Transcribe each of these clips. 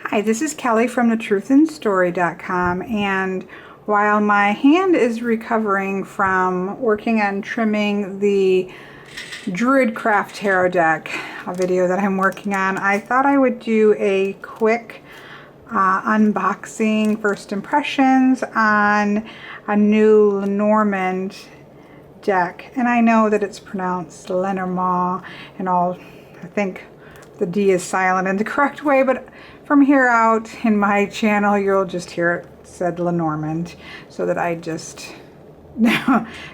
Hi, this is Kelly from thetruthinstory.com, and while my hand is recovering from working on trimming the Druidcraft Tarot deck, a video that I'm working on, I thought I would do a quick unboxing, first impressions on a new Lenormand deck. And I know that it's pronounced Lenormand and all. I think the D is silent in the correct way, but from here out in my channel you'll just hear it said Lenormand, so that I just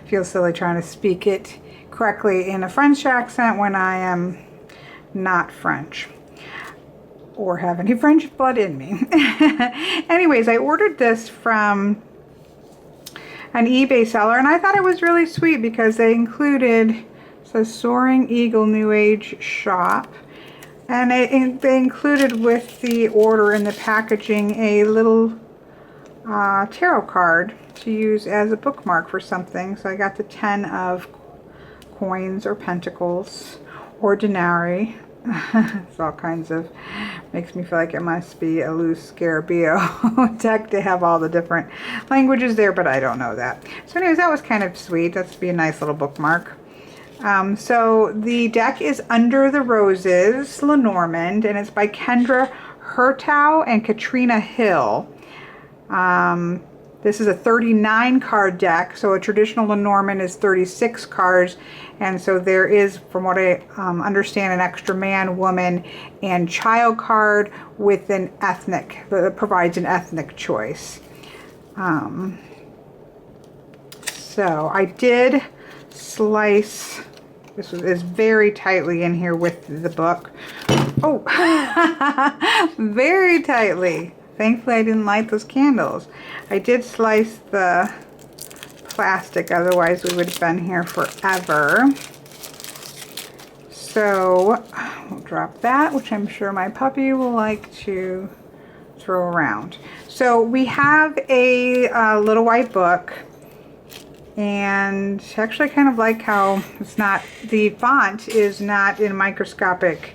feel silly trying to speak it correctly in a French accent when I am not French or have any French blood in me. Anyways, I ordered this from an eBay seller, and I thought it was really sweet because they included, it says Soaring Eagle New Age Shop, and they included with the order in the packaging a little tarot card to use as a bookmark for something. So I got the 10 of coins or pentacles or denarii. It's all kinds of, makes me feel like it must be a loose Scarabeo deck to have all the different languages there, but I don't know that. So anyways, that was kind of sweet. That's be a nice little bookmark. So the deck is Under the Roses, Lenormand, and it's by Kendra Hertow and Katrina Hill. This is a 39 card deck, so a traditional Lenormand is 36 cards, and so there is, from what I understand, an extra man, woman, and child card with an ethnic, that provides an ethnic choice. So I did slice, this is very tightly in here with the book. Oh, very tightly. Thankfully I didn't light those candles. I did slice the plastic, otherwise we would have been here forever. So we'll drop that, which I'm sure my puppy will like to throw around. So we have a little white book, and actually I kind of like how it's not, the font is not in microscopic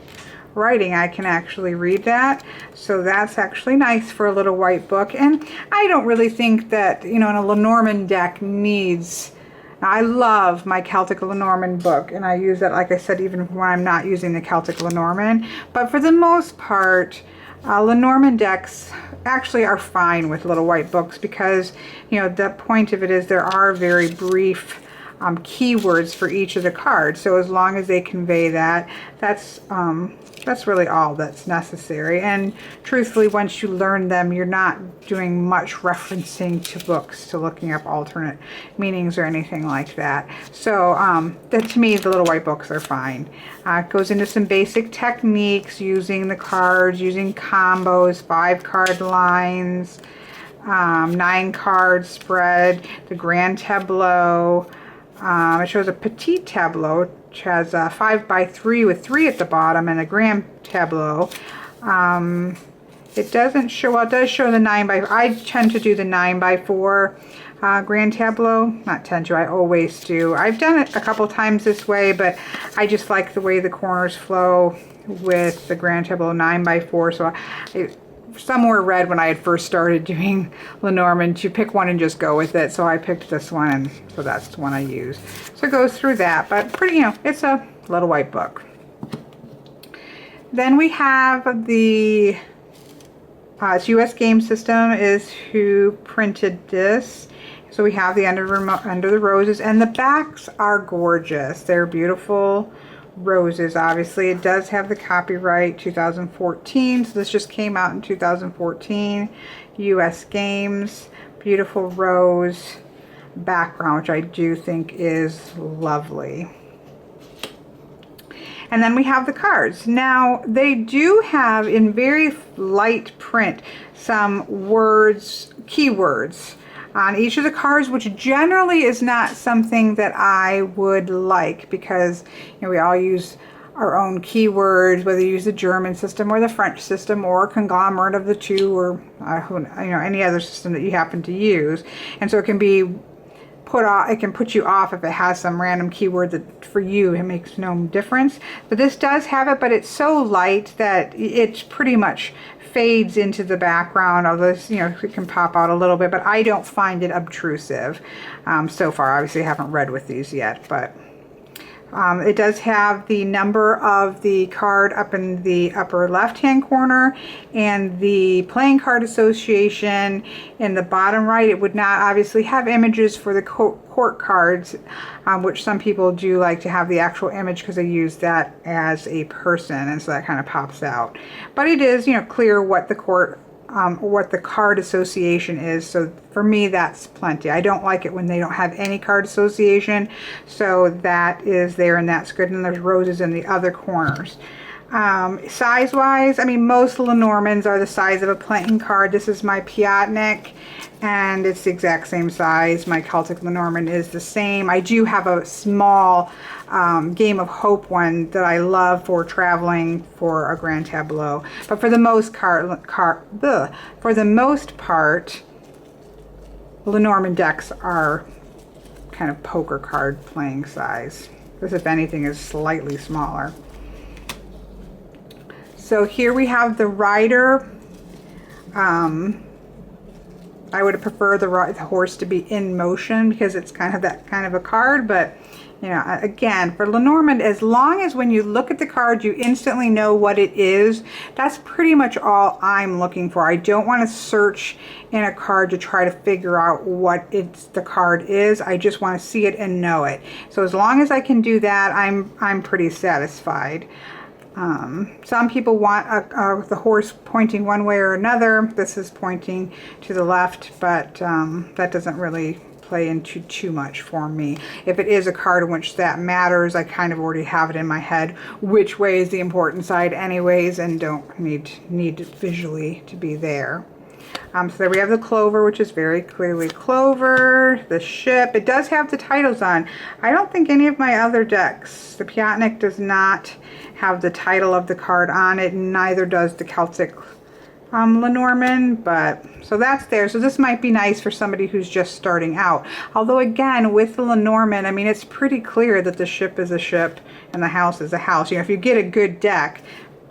writing. I can actually read that, so that's actually nice for a little white book. And I don't really think that, you know, in a Lenormand deck needs, I love my Celtic Lenormand book, and I use that, like I said, even when I'm not using the Celtic Lenormand. But for the most part, Lenormand decks actually are fine with little white books, because, you know, the point of it is there are very brief keywords for each of the cards. So as long as they convey that, that's really all that's necessary. And truthfully, once you learn them, you're not doing much referencing to books, to looking up alternate meanings or anything like that. So that, to me, the little white books are fine. It goes into some basic techniques, using the cards, using combos, 5-card lines, 9-card spread, the grand tableau. It shows a petite tableau, which has a 5x3 with 3 at the bottom, and a grand tableau. It doesn't show, well, it does show the 9x, I tend to do the 9x4 grand tableau. Not tend to, I always do. I've done it a couple times this way, but I just like the way the corners flow with the grand tableau 9x4. So somewhere read when I had first started doing Lenormand to pick one and just go with it, so I picked this one, and so that's the one I use. So it goes through that, but pretty, you know, it's a little white book. Then we have the it's US Game System is who printed this. So we have the Under the Roses, and the backs are gorgeous. They're beautiful roses. Obviously it does have the copyright 2014, so this just came out in 2014. US Games, beautiful rose background, which I do think is lovely. And then we have the cards. Now they do have, in very light print, some words, keywords on each of the cards, which generally is not something that I would like, because, you know, we all use our own keywords, whether you use the German system or the French system or a conglomerate of the two, or you know, any other system that you happen to use. And so it can be it can put you off if it has some random keyword that for you it makes no difference. But this does have it, but it's so light that it's pretty much fades into the background, although it can pop out a little bit, but I don't find it obtrusive so far. Obviously I haven't read with these yet, but it does have the number of the card up in the upper left hand corner and the playing card association in the bottom right. It would not obviously have images for the court cards, which some people do like to have the actual image because they use that as a person, and so that kind of pops out. But it is clear what the what the card association is, so for me that's plenty. I don't like it when they don't have any card association, so that is there and that's good. And there's roses in the other corners. Size wise, I mean, most Lenormands are the size of a playing card. This is my Piatnik and it's the exact same size. My Celtic Lenormand is the same. I do have a small Game of Hope one that I love for traveling for a grand tableau, but for the most part Lenormand decks are kind of poker card playing size. This, if anything, is slightly smaller. So here we have the rider. I would prefer the horse to be in motion because it's kind of that kind of a card, but again, for Lenormand, as long as when you look at the card you instantly know what it is, that's pretty much all I'm looking for. I don't want to search in a card to try to figure out what the card is. I just want to see it and know it. So as long as I can do that, I'm pretty satisfied. Some people want the horse pointing one way or another. This is pointing to the left, but that doesn't really play into too much for me. If it is a card in which that matters, I kind of already have it in my head which way is the important side anyways, and don't need visually to be there. So there we have the clover, which is very clearly clover. The ship, it does have the titles on. I don't think any of my other decks, the Piatnik does not have the title of the card on it, and neither does the Celtic Lenormand, but so that's there. So this might be nice for somebody who's just starting out. Although again, with the Lenormand, I mean, it's pretty clear that the ship is a ship and the house is a house. If you get a good deck,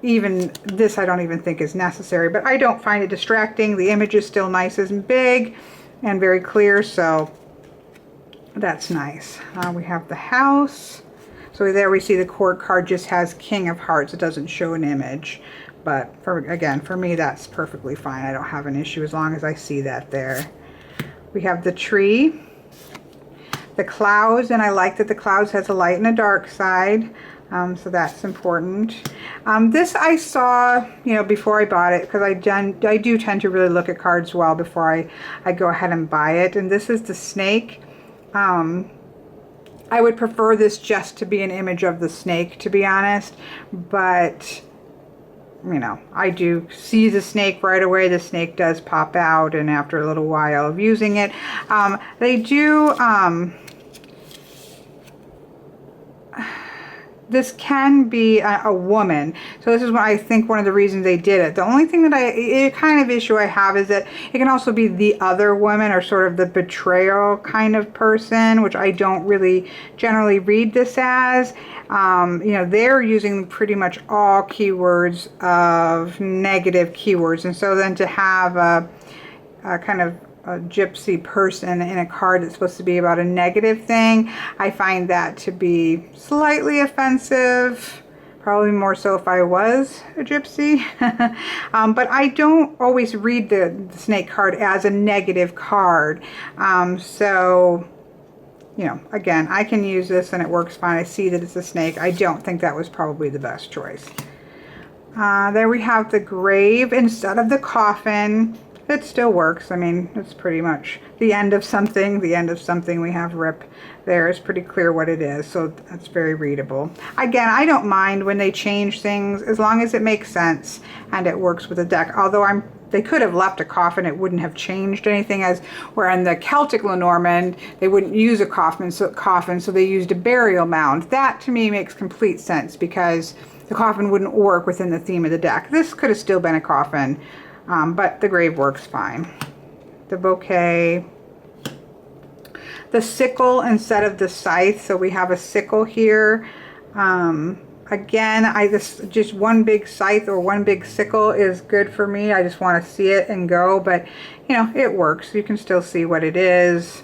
even this I don't even think is necessary, but I don't find it distracting. The image is still nice and big and very clear, so that's nice. We have the house. So there we see the court card just has King of Hearts. It doesn't show an image. But again, for me, that's perfectly fine. I don't have an issue as long as I see that there. We have the tree, the clouds, and I like that the clouds has a light and a dark side. So that's important. This I saw, before I bought it, because I do tend to really look at cards well before I go ahead and buy it. And this is the snake. I would prefer this just to be an image of the snake, to be honest, but I do see the snake right away. The snake does pop out, and after a little while of using it, they do, this can be a woman. So this is what I think one of the reasons they did it. The only thing that kind of issue I have is that it can also be the other woman, or sort of the betrayal kind of person, which I don't really generally read this as. They're using pretty much all keywords of negative keywords, and so then to have a kind of a gypsy person in a card that's supposed to be about a negative thing, I find that to be slightly offensive. Probably more so if I was a gypsy. But I don't always read the snake card as a negative card. So, again, I can use this and it works fine. I see that it's a snake. I don't think that was probably the best choice. There we have the grave instead of the coffin. It still works. I mean, it's pretty much the end of something. The end of something. We have rip there. It's pretty clear what it is, so that's very readable. Again, I don't mind when they change things as long as it makes sense and it works with the deck. Although they could have left a coffin, it wouldn't have changed anything, as where in the Celtic Lenormand they wouldn't use a coffin, so they used a burial mound. That to me makes complete sense because the coffin wouldn't work within the theme of the deck. This could have still been a coffin. But the grave works fine. The bouquet. the sickle instead of the scythe. So we have a sickle here. Again, just one big scythe or one big sickle is good for me. I just want to see it and go, but you know, it works. You can still see what it is.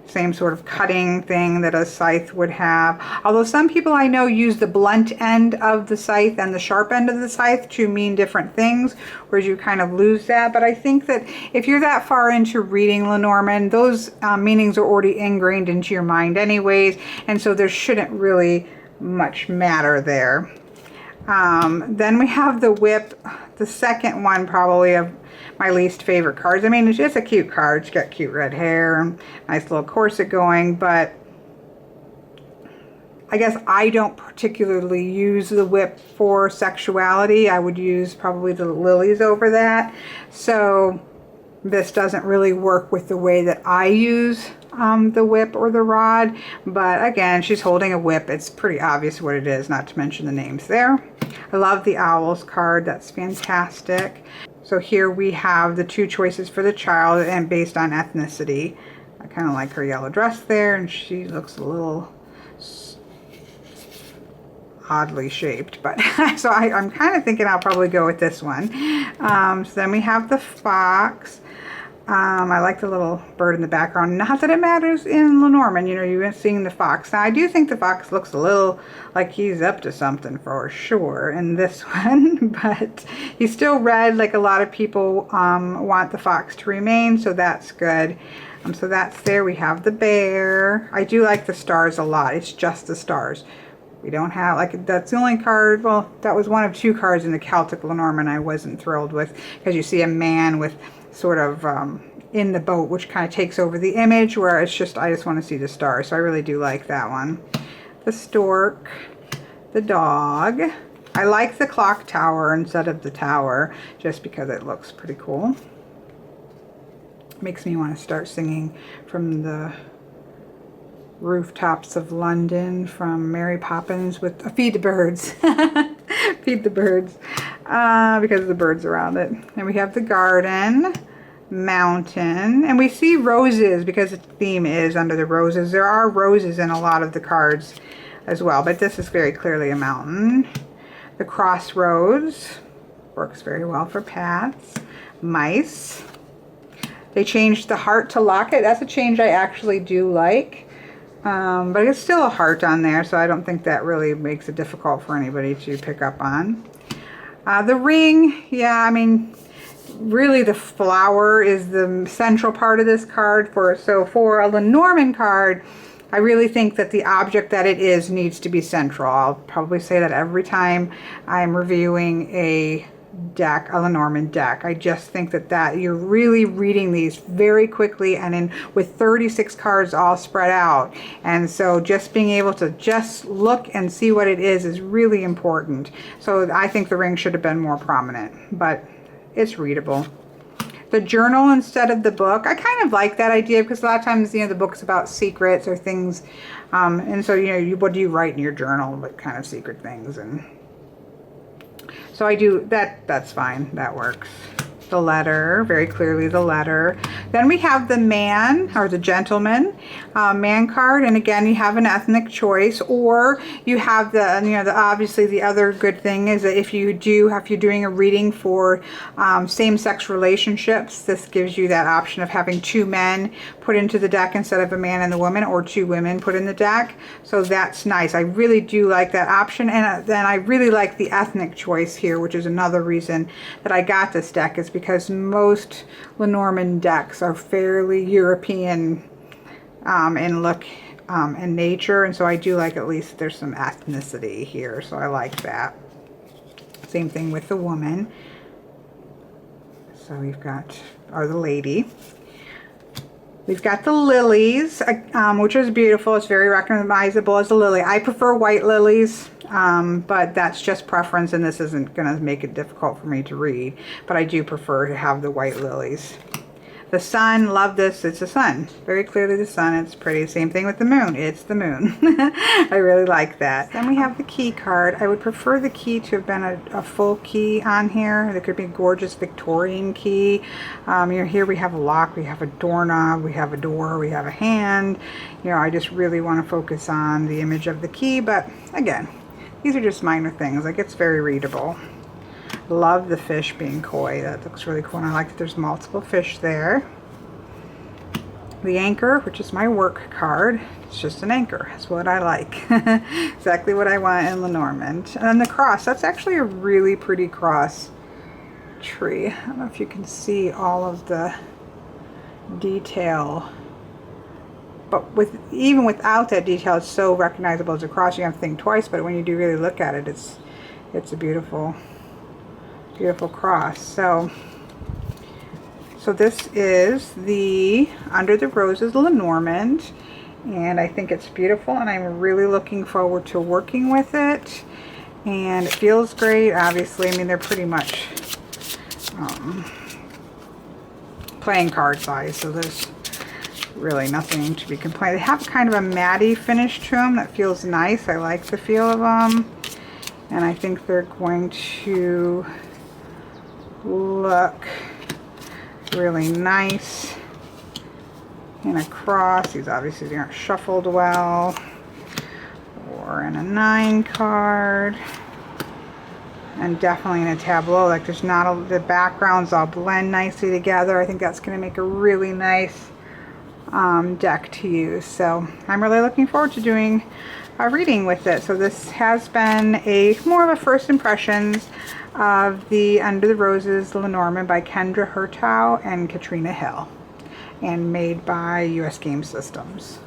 Same sort of cutting thing that a scythe would have. Although some people I know use the blunt end of the scythe and the sharp end of the scythe to mean different things, whereas you kind of lose that. But I think that if you're that far into reading Lenormand, those meanings are already ingrained into your mind anyways, and so there shouldn't really much matter there. Then we have the whip, the second one probably of my least favorite cards. I mean, it's just a cute card. It's got cute red hair and nice little corset going, but I guess I don't particularly use the whip for sexuality. I would use probably the lilies over that. So this doesn't really work with the way that I use the whip or the rod. But again, she's holding a whip. It's pretty obvious what it is, not to mention the names there. I love the owls card. That's fantastic. So here we have the two choices for the child and based on ethnicity. I kind of like her yellow dress there, and she looks a little oddly shaped, but so I'm kind of thinking I'll probably go with this one. So then we have the fox. I like the little bird in the background. Not that it matters in Lenormand, you know, you're seeing the fox. Now I do think the fox looks a little like he's up to something for sure in this one, but he's still red like a lot of people want the fox to remain, so that's good. So that's there. We have the bear. I do like the stars a lot. It's just the stars. We don't have, like, that's the only card, well, that was one of two cards in the Celtic Lenormand I wasn't thrilled with, because you see a man with sort of in the boat, which kind of takes over the image, where it's just, I just want to see the stars. So I really do like that one. The stork, the dog. I like the clock tower instead of the tower, just because it looks pretty cool. Makes me want to start singing from the rooftops of London from Mary Poppins with Feed the Birds. Feed the birds, because of the birds around it. And we have the garden, mountain, and we see roses because the theme is under the roses. There are roses in a lot of the cards as well, but this is very clearly a mountain. The crossroads works very well for pets. Mice. They changed the heart to locket. That's a change I actually do like. But it's still a heart on there, so I don't think that really makes it difficult for anybody to pick up on. The ring, yeah, I mean, really the flower is the central part of this card. So for a Lenormand card, I really think that the object that it is needs to be central. I'll probably say that every time I'm reviewing a deck, a Lenormand deck. I just think that you're really reading these very quickly and with 36 cards all spread out. And so just being able to just look and see what it is really important. So I think the ring should have been more prominent, but it's readable. The journal instead of the book, I kind of like that idea, because a lot of times, you know, the book's about secrets or things. And so, you know, what do you write in your journal? What kind of secret things? And so I do that. That's fine. That works. The letter, very clearly the letter. Then we have the man or the gentleman man card, and again you have an ethnic choice, or you have the, you know, obviously the other good thing is that if you're doing a reading for same-sex relationships, this gives you that option of having two men put into the deck instead of a man and the woman, or two women put in the deck. So that's nice. I really do like that option, and then I really like the ethnic choice here, which is another reason that I got this deck, is because most Lenormand decks are fairly European in look and nature, and so I do like at least there's some ethnicity here, so I like that. Same thing with the woman. So we've got, or the lady. We've got the lilies, which is beautiful. It's very recognizable as a lily. I prefer white lilies, but that's just preference, and this isn't going to make it difficult for me to read. But I do prefer to have the white lilies. The sun, love this. It's the sun. Very clearly the sun. It's pretty. Same thing with the moon. It's the moon. I really like that. Then we have the key card. I would prefer the key to have been a full key on here. There could be a gorgeous Victorian key. Here we have a lock, we have a doorknob, we have a door, we have a hand. I just really want to focus on the image of the key, but again, these are just minor things. Like, it's very readable. Love the fish being koi. That looks really cool, and I like that there's multiple fish there. The anchor, which is my work card. It's just an anchor. That's what I like. Exactly what I want in Lenormand. And then the cross. That's actually a really pretty cross tree. I don't know if you can see all of the detail. But even without that detail, it's so recognizable as a cross. You have to think twice, but when you do really look at it, it's a beautiful cross. So this is the Under the Roses Lenormand, and I think it's beautiful, and I'm really looking forward to working with it. And it feels great. Obviously, I mean, they're pretty much playing card size, so there's really nothing to be complaining. They have kind of a matte finish to them that feels nice. I like the feel of them, and I think they're going to look really nice in a cross. These obviously aren't shuffled well, or in a 9 card, and definitely in a tableau. Like, there's not the backgrounds all blend nicely together. I think that's going to make a really nice deck to use. So I'm really looking forward to doing a reading with it. So this has been more of a first impressions of the Under the Roses Lenormand by Kendra Hertow and Katrina Hill, and made by US Game Systems.